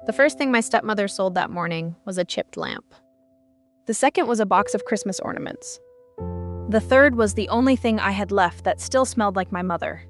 The first thing my stepmother sold that morning was a chipped lamp. The second was a box of Christmas ornaments. The third was the only thing I had left that still smelled like my mother.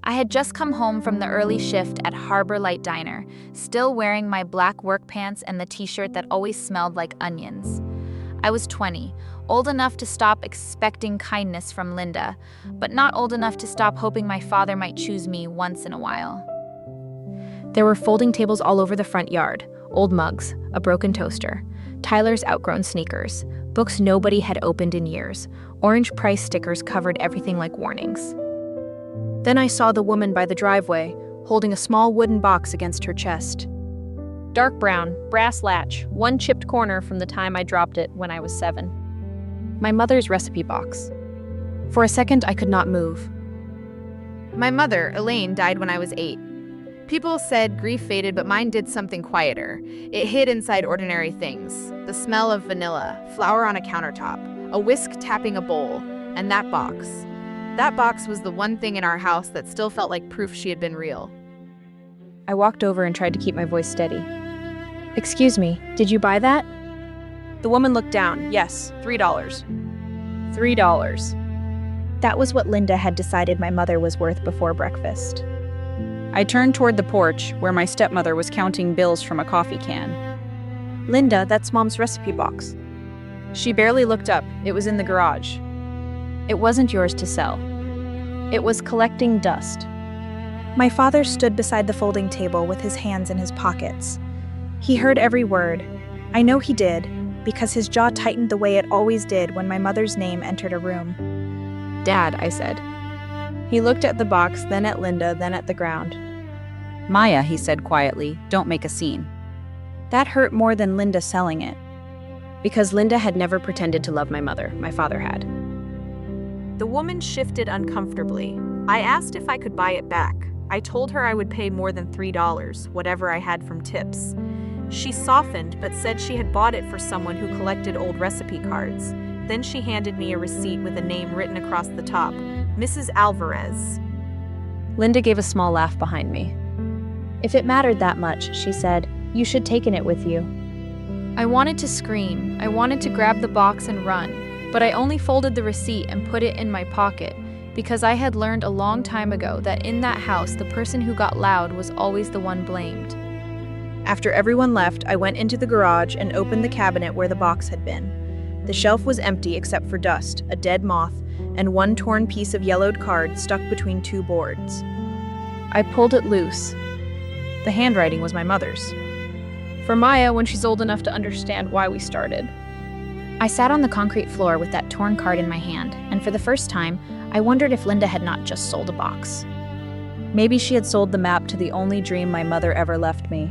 I had just come home from the early shift at Harbor Light Diner, still wearing my black work pants and the t-shirt that always smelled like onions. I was 20, old enough to stop expecting kindness from Linda, but not old enough to stop hoping my father might choose me once in a while. There were folding tables all over the front yard, old mugs, a broken toaster, Tyler's outgrown sneakers, books nobody had opened in years, orange price stickers covered everything like warnings. Then I saw the woman by the driveway, holding a small wooden box against her chest. Dark brown, brass latch, one chipped corner from the time I dropped it when I was 7. My mother's recipe box. For a second, I could not move. My mother, Elaine, died when I was 8. People said grief faded, but mine did something quieter. It hid inside ordinary things. The smell of vanilla, flour on a countertop, a whisk tapping a bowl, and that box. That box was the one thing in our house that still felt like proof she had been real. I walked over and tried to keep my voice steady. "Excuse me, did you buy that?" The woman looked down. "Yes, $3. $3. That was what Linda had decided my mother was worth before breakfast. I turned toward the porch, where my stepmother was counting bills from a coffee can. "Linda, that's Mom's recipe box." She barely looked up. It was in the garage. "It wasn't yours to sell. It was collecting dust." My father stood beside the folding table with his hands in his pockets. He heard every word. I know he did, because his jaw tightened the way it always did when my mother's name entered a room. "Dad," I said. He looked at the box, then at Linda, then at the ground. "Maya," he said quietly, "don't make a scene." That hurt more than Linda selling it. Because Linda had never pretended to love my mother. My father had. The woman shifted uncomfortably. I asked if I could buy it back. I told her I would pay more than $3, whatever I had from tips. She softened, but said she had bought it for someone who collected old recipe cards. Then she handed me a receipt with a name written across the top, Mrs. Alvarez. Linda gave a small laugh behind me. "If it mattered that much," she said, "you should taken it with you." I wanted to scream. I wanted to grab the box and run, but I only folded the receipt and put it in my pocket, because I had learned a long time ago that in that house, the person who got loud was always the one blamed. After everyone left, I went into the garage and opened the cabinet where the box had been. The shelf was empty except for dust, a dead moth, and one torn piece of yellowed card stuck between 2 boards. I pulled it loose. The handwriting was my mother's. For Maya, when she's old enough to understand why we started. I sat on the concrete floor with that torn card in my hand, and for the first time, I wondered if Linda had not just sold a box. Maybe she had sold the map to the only dream my mother ever left me.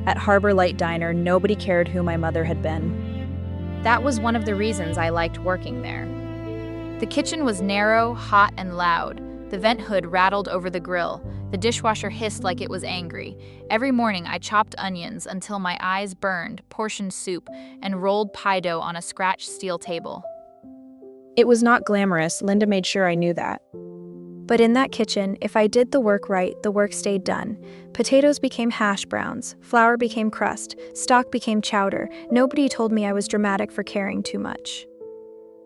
At Harbor Light Diner, nobody cared who my mother had been. That was one of the reasons I liked working there. The kitchen was narrow, hot, and loud. The vent hood rattled over the grill. The dishwasher hissed like it was angry. Every morning I chopped onions until my eyes burned, portioned soup, and rolled pie dough on a scratched steel table. It was not glamorous, Linda made sure I knew that. But in that kitchen, if I did the work right, the work stayed done. Potatoes became hash browns, flour became crust, stock became chowder. Nobody told me I was dramatic for caring too much.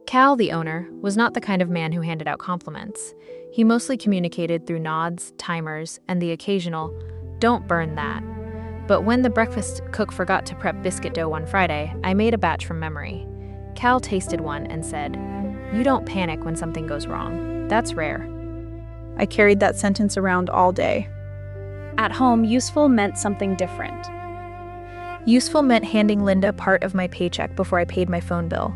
Cal, the owner, was not the kind of man who handed out compliments. He mostly communicated through nods, timers, and the occasional, "Don't burn that." But when the breakfast cook forgot to prep biscuit dough one Friday, I made a batch from memory. Cal tasted one and said, "You don't panic when something goes wrong. That's rare." I carried that sentence around all day. At home, useful meant something different. Useful meant handing Linda part of my paycheck before I paid my phone bill.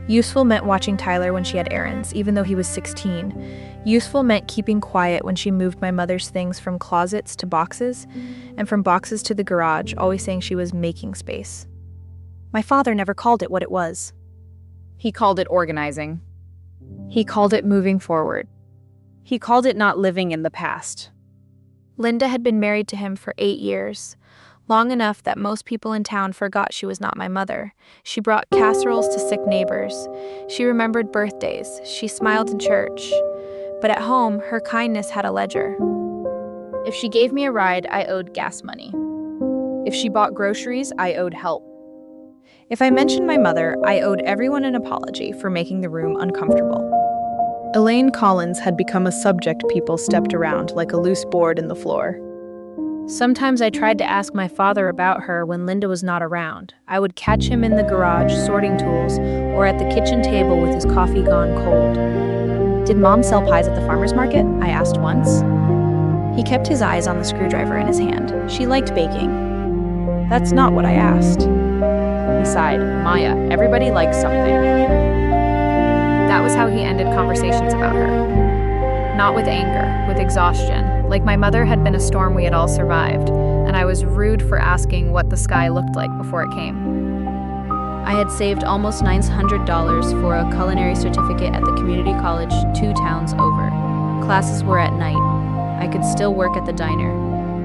Useful meant watching Tyler when she had errands, even though he was 16. Useful meant keeping quiet when she moved my mother's things from closets to boxes, and from boxes to the garage, always saying she was making space. My father never called it what it was. He called it organizing. He called it moving forward. He called it not living in the past. Linda had been married to him for 8 years. Long enough that most people in town forgot she was not my mother. She brought casseroles to sick neighbors. She remembered birthdays. She smiled in church. But at home, her kindness had a ledger. If she gave me a ride, I owed gas money. she bought groceries, I owed help. If I mentioned my mother, I owed everyone an apology for making the room uncomfortable. Elaine Collins had become a subject people stepped around like a loose board in the floor. Sometimes I tried to ask my father about her when Linda was not around. I would catch him in the garage sorting tools or at the kitchen table with his coffee gone cold. Did Mom sell pies at the farmer's market? I asked once. He kept his eyes on the screwdriver in his hand. She liked baking. That's not what I asked. He sighed. Maya, everybody likes something. That was how he ended conversations about her. Not with anger, with exhaustion. Like my mother had been a storm we had all survived, and I was rude for asking what the sky looked like before it came. I had saved almost $900 for a culinary certificate at the community college 2 towns over. Classes were at night. I could still work at the diner.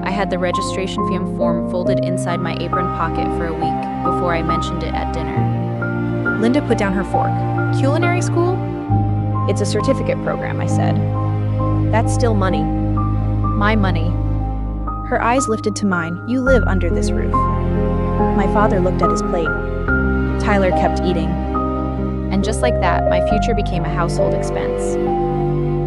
I had the registration form folded inside my apron pocket for a week before I mentioned it at dinner. Linda put down her fork. Culinary school? It's a certificate program, I said. That's still money. My money. Her eyes lifted to mine. You live under this roof. My father looked at his plate. Tyler kept eating. And just like that, my future became a household expense.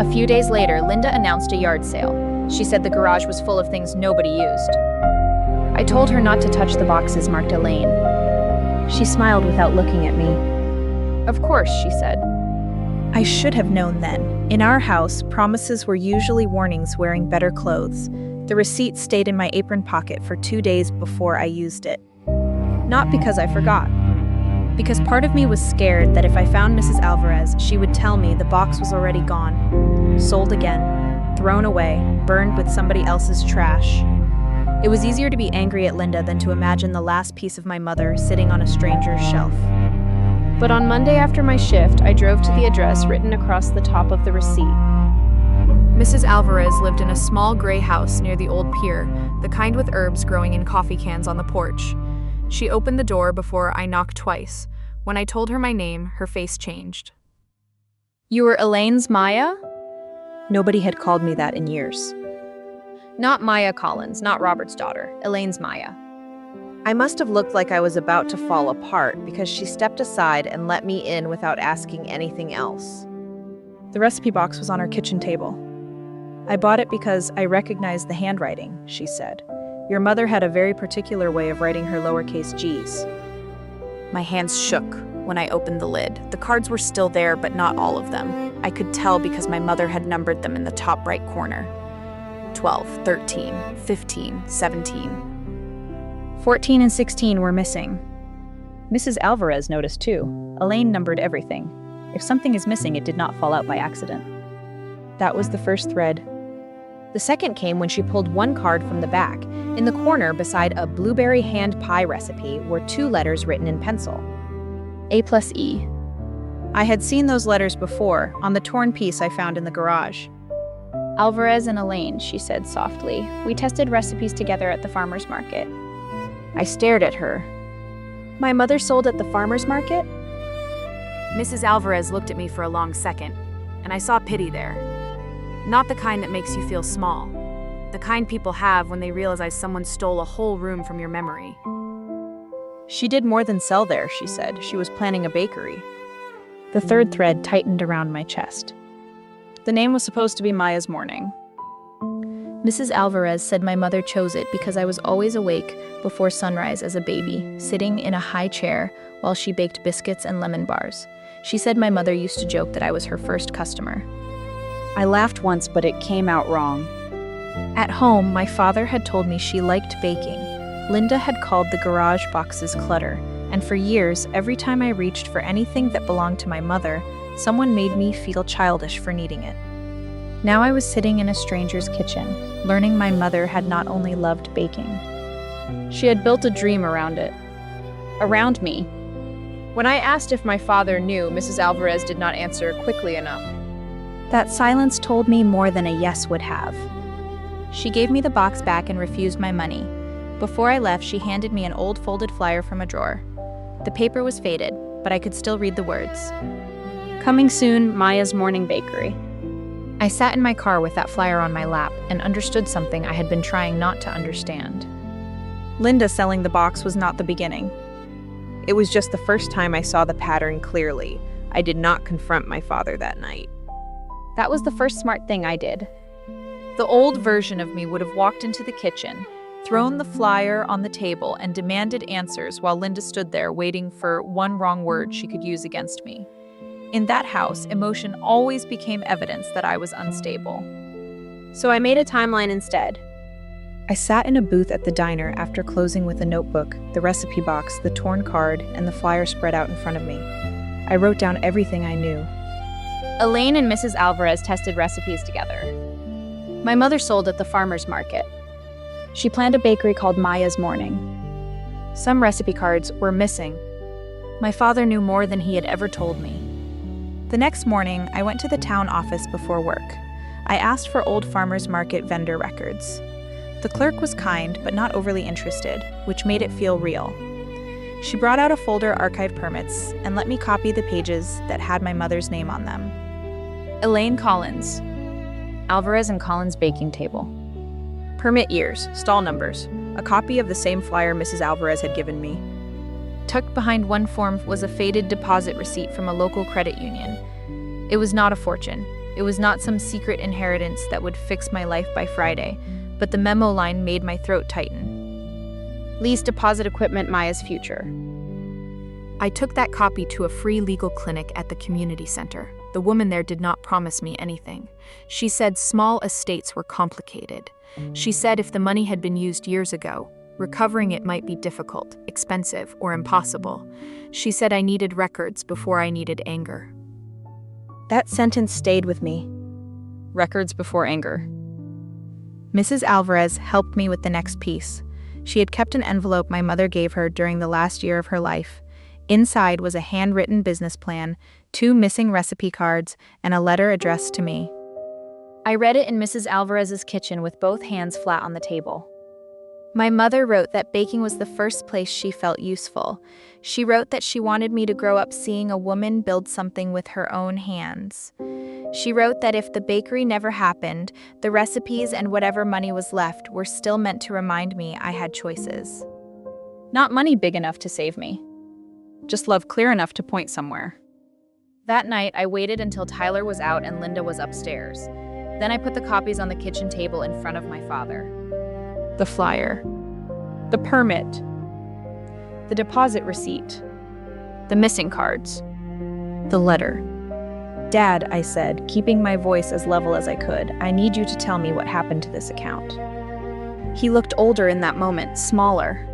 A few days later, Linda announced a yard sale. She said the garage was full of things nobody used. I told her not to touch the boxes marked Elaine. She smiled without looking at me. Of course, she said. I should have known then. In our house, promises were usually warnings wearing better clothes. The receipt stayed in my apron pocket for 2 days before I used it. Not because I forgot. Because part of me was scared that if I found Mrs. Alvarez, she would tell me the box was already gone, sold again, thrown away, burned with somebody else's trash. It was easier to be angry at Linda than to imagine the last piece of my mother sitting on a stranger's shelf. But on Monday after my shift, I drove to the address written across the top of the receipt. Mrs. Alvarez lived in a small gray house near the old pier, the kind with herbs growing in coffee cans on the porch. She opened the door before I knocked twice. When I told her my name, her face changed. You were Elaine's Maya? Nobody had called me that in years. Not Maya Collins, not Robert's daughter, Elaine's Maya. I must have looked like I was about to fall apart because she stepped aside and let me in without asking anything else. The recipe box was on her kitchen table. I bought it because I recognized the handwriting, she said. Your mother had a very particular way of writing her lowercase g's. My hands shook when I opened the lid. The cards were still there, but not all of them. I could tell because my mother had numbered them in the top right corner. 12, 13, 15, 17. 14 and 16 were missing. Mrs. Alvarez noticed too. Elaine numbered everything. If something is missing, it did not fall out by accident. That was the first thread. The second came when she pulled one card from the back. In the corner, beside a blueberry hand pie recipe, were 2 letters written in pencil. A+E. I had seen those letters before, on the torn piece I found in the garage. Alvarez and Elaine, she said softly. We tested recipes together at the farmer's market. I stared at her. My mother sold at the farmer's market? Mrs. Alvarez looked at me for a long second, and I saw pity there. Not the kind that makes you feel small. The kind people have when they realize someone stole a whole room from your memory. She did more than sell there, she said. She was planning a bakery. The third thread tightened around my chest. The name was supposed to be Maya's Morning. Mrs. Alvarez said my mother chose it because I was always awake before sunrise as a baby, sitting in a high chair while she baked biscuits and lemon bars. She said my mother used to joke that I was her first customer. I laughed once, but it came out wrong. At home, my father had told me she liked baking. Linda had called the garage boxes clutter, and for years, every time I reached for anything that belonged to my mother, someone made me feel childish for needing it. Now I was sitting in a stranger's kitchen, learning my mother had not only loved baking. She had built a dream around it. Around me. When I asked if my father knew, Mrs. Alvarez did not answer quickly enough. That silence told me more than a yes would have. She gave me the box back and refused my money. Before I left, she handed me an old folded flyer from a drawer. The paper was faded, but I could still read the words. Coming soon, Maya's Morning Bakery. I sat in my car with that flyer on my lap and understood something I had been trying not to understand. Linda selling the box was not the beginning. It was just the first time I saw the pattern clearly. I did not confront my father that night. That was the first smart thing I did. The old version of me would have walked into the kitchen, thrown the flyer on the table, and demanded answers while Linda stood there waiting for one wrong word she could use against me. In that house, emotion always became evidence that I was unstable. So I made a timeline instead. I sat in a booth at the diner after closing with a notebook, the recipe box, the torn card, and the flyer spread out in front of me. I wrote down everything I knew. Elaine and Mrs. Alvarez tested recipes together. My mother sold at the farmer's market. She planned a bakery called Maya's Morning. Some recipe cards were missing. My father knew more than he had ever told me. The next morning, I went to the town office before work. I asked for old farmer's market vendor records. The clerk was kind, but not overly interested, which made it feel real. She brought out a folder of archive permits and let me copy the pages that had my mother's name on them. Elaine Collins. Alvarez and Collins baking table. Permit years, stall numbers, a copy of the same flyer Mrs. Alvarez had given me. Tucked behind one form was a faded deposit receipt from a local credit union. It was not a fortune. It was not some secret inheritance that would fix my life by Friday, but the memo line made my throat tighten. Lease deposit equipment, Maya's future. I took that copy to a free legal clinic at the community center. The woman there did not promise me anything. She said small estates were complicated. She said if the money had been used years ago, recovering it might be difficult, expensive, or impossible. She said I needed records before I needed anger. That sentence stayed with me. Records before anger. Mrs. Alvarez helped me with the next piece. She had kept an envelope my mother gave her during the last year of her life. Inside was a handwritten business plan, 2 missing recipe cards, and a letter addressed to me. I read it in Mrs. Alvarez's kitchen with both hands flat on the table. My mother wrote that baking was the first place she felt useful. She wrote that she wanted me to grow up seeing a woman build something with her own hands. She wrote that if the bakery never happened, the recipes and whatever money was left were still meant to remind me I had choices. Not money big enough to save me. Just love clear enough to point somewhere. That night, I waited until Tyler was out and Linda was upstairs. Then I put the copies on the kitchen table in front of my father. The flyer. The permit. The deposit receipt. The missing cards. The letter. Dad, I said, keeping my voice as level as I could, I need you to tell me what happened to this account. He looked older in that moment, smaller.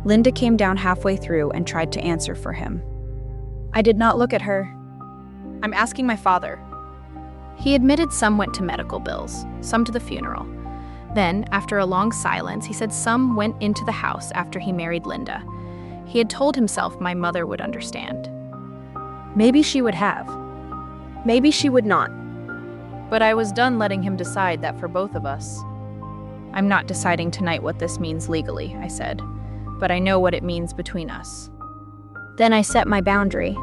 Linda came down halfway through and tried to answer for him. I did not look at her. I'm asking my father. He admitted some went to medical bills, some to the funeral. Then, after a long silence, he said some went into the house after he married Linda. He had told himself my mother would understand. Maybe she would have. Maybe she would not. But I was done letting him decide that for both of us. I'm not deciding tonight what this means legally, I said, but I know what it means between us. Then I set my boundary.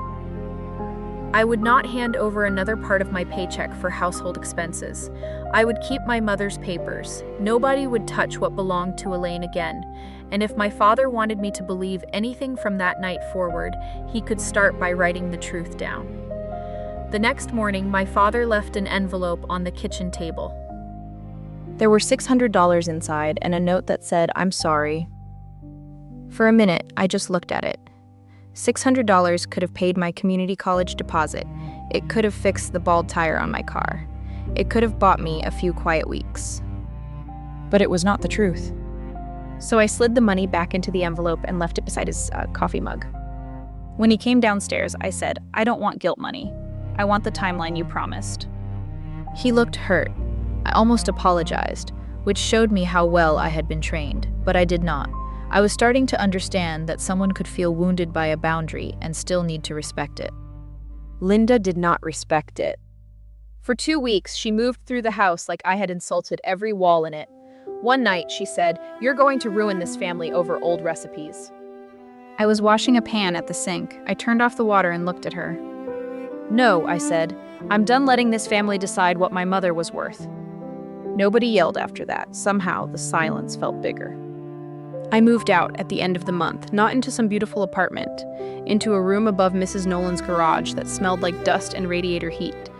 I would not hand over another part of my paycheck for household expenses. I would keep my mother's papers. Nobody would touch what belonged to Elaine again. And if my father wanted me to believe anything from that night forward, he could start by writing the truth down. The next morning, my father left an envelope on the kitchen table. There were $600 inside and a note that said, "I'm sorry." For a minute, I just looked at it. $600 could have paid my community college deposit. It could have fixed the bald tire on my car. It could have bought me a few quiet weeks. But it was not the truth. So I slid the money back into the envelope and left it beside his coffee mug. When he came downstairs, I said, "I don't want guilt money. I want the timeline you promised." He looked hurt. I almost apologized, which showed me how well I had been trained, but I did not. I was starting to understand that someone could feel wounded by a boundary and still need to respect it. Linda did not respect it. For 2 weeks, she moved through the house like I had insulted every wall in it. One night, she said, "You're going to ruin this family over old recipes." I was washing a pan at the sink. I turned off the water and looked at her. "No," I said. "I'm done letting this family decide what my mother was worth." Nobody yelled after that. Somehow, the silence felt bigger. I moved out at the end of the month, not into some beautiful apartment, into a room above Mrs. Nolan's garage that smelled like dust and radiator heat.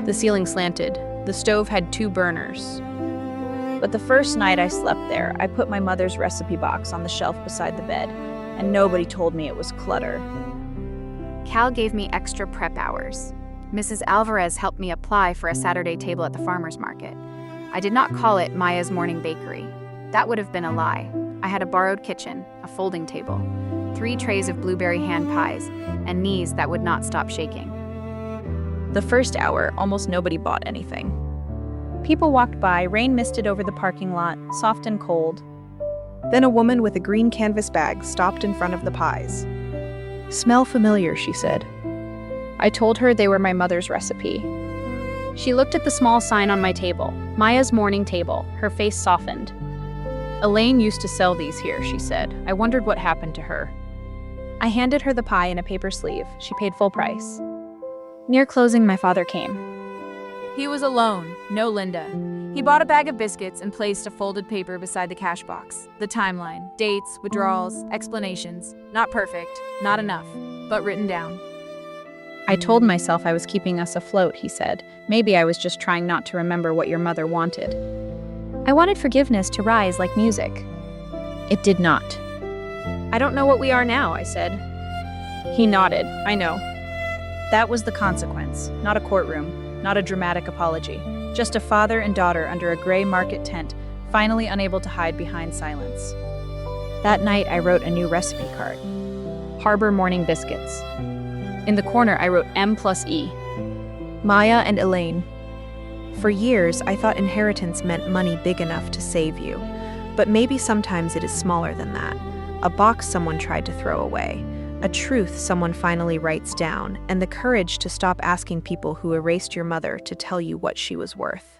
The ceiling slanted. The stove had 2 burners. But the first night I slept there, I put my mother's recipe box on the shelf beside the bed, and nobody told me it was clutter. Cal gave me extra prep hours. Mrs. Alvarez helped me apply for a Saturday table at the farmer's market. I did not call it Maya's Morning Bakery. That would have been a lie. I had a borrowed kitchen, a folding table, 3 trays of blueberry hand pies, and knees that would not stop shaking. The first hour, almost nobody bought anything. People walked by, rain misted over the parking lot, soft and cold. Then a woman with a green canvas bag stopped in front of the pies. "Smell familiar," she said. I told her they were my mother's recipe. She looked at the small sign on my table, Maya's Morning Table. Her face softened. "Elaine used to sell these here," she said. "I wondered what happened to her." I handed her the pie in a paper sleeve. She paid full price. Near closing, my father came. He was alone, no Linda. He bought a bag of biscuits and placed a folded paper beside the cash box. The timeline, dates, withdrawals, explanations. Not perfect, not enough, but written down. "I told myself I was keeping us afloat," he said. "Maybe I was just trying not to remember what your mother wanted." I wanted forgiveness to rise like music. It did not. "I don't know what we are now," I said. He nodded. "I know." That was the consequence. Not a courtroom, not a dramatic apology. Just a father and daughter under a gray market tent, finally unable to hide behind silence. That night, I wrote a new recipe card. Harbor Morning Biscuits. In the corner, I wrote M+E. Maya and Elaine. For years, I thought inheritance meant money big enough to save you. But maybe sometimes it is smaller than that. A box someone tried to throw away. A truth someone finally writes down. And the courage to stop asking people who erased your mother to tell you what she was worth.